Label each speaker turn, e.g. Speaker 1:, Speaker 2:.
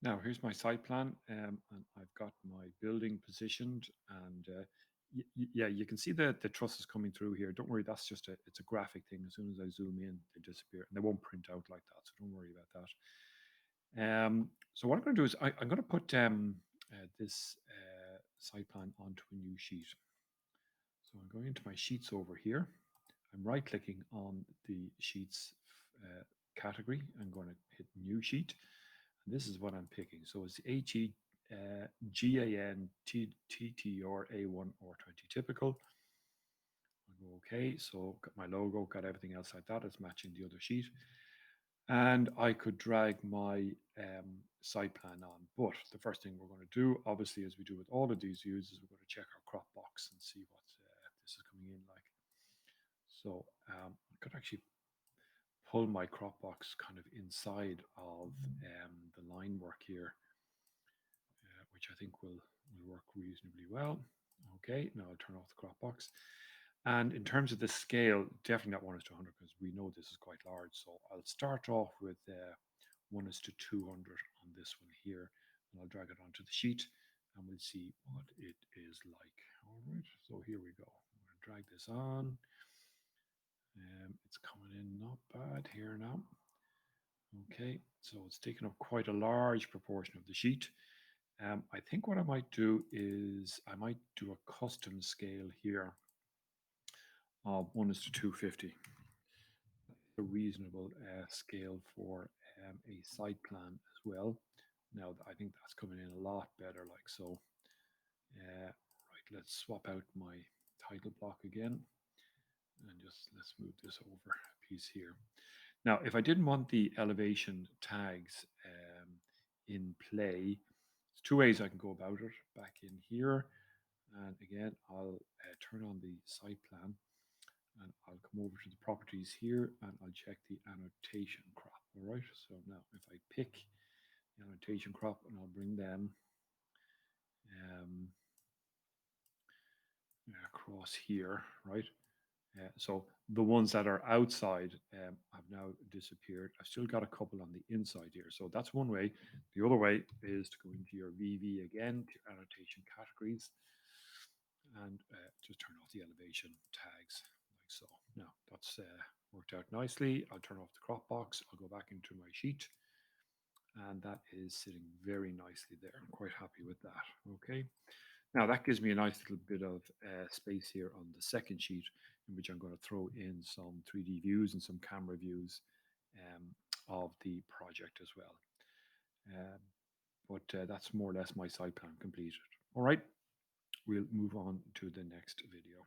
Speaker 1: Now here's my site plan, and I've got my building positioned, and yeah, you can see the trusses coming through here. Don't worry, that's just it's a graphic thing. As soon as I zoom in, they disappear, and they won't print out like that. So don't worry about that. So what I'm going to do is I'm going to put this site plan onto a new sheet. So I'm going into my sheets over here. I'm right clicking on the sheets category. I'm going to hit new sheet. And this is what I'm picking. So it's HEGANTTR A1 or 20 typical. I'll go okay. So got my logo, got everything else like that. It's matching the other sheet. And I could drag my site plan on. But the first thing we're going to do, obviously, as we do with all of these views, is we're going to check our crop box and see what this is coming in like. So I could actually pull my crop box kind of inside of the line work here, which I think will work reasonably well. Okay, now I'll turn off the crop box. And in terms of the scale, definitely not 1:100 because we know this is quite large. So I'll start off with 1:200 on this one here, and I'll drag it onto the sheet, and we'll see what it is like. All right, so here we go. I'm going to drag this on. It's coming in not bad here now. Okay, so it's taken up quite a large proportion of the sheet. I think what I might do is I might do a custom scale here of 1:250. A reasonable scale for a site plan as well. Now I think that's coming in a lot better like so. Right, let's swap out my title block again and just let's move this over a piece here. Now, if I didn't want the elevation tags in play, there's two ways I can go about it. Back in here, and again, I'll turn on the site plan, and I'll come over to the properties here, and I'll check the annotation crop. All right. So now, if I pick the annotation crop, and I'll bring them um, across here, right? So the ones that are outside have now disappeared. I've still got a couple on the inside here. So that's one way. The other way is to go into your VV again, to your annotation categories, and just turn off the elevation tags like so. Now that's worked out nicely. I'll turn off the crop box. I'll go back into my sheet, and that is sitting very nicely there. I'm quite happy with that. Okay. Now that gives me a nice little bit of space here on the second sheet in which I'm going to throw in some 3D views and some camera views of the project as well. But that's more or less my site plan completed. All right, we'll move on to the next video.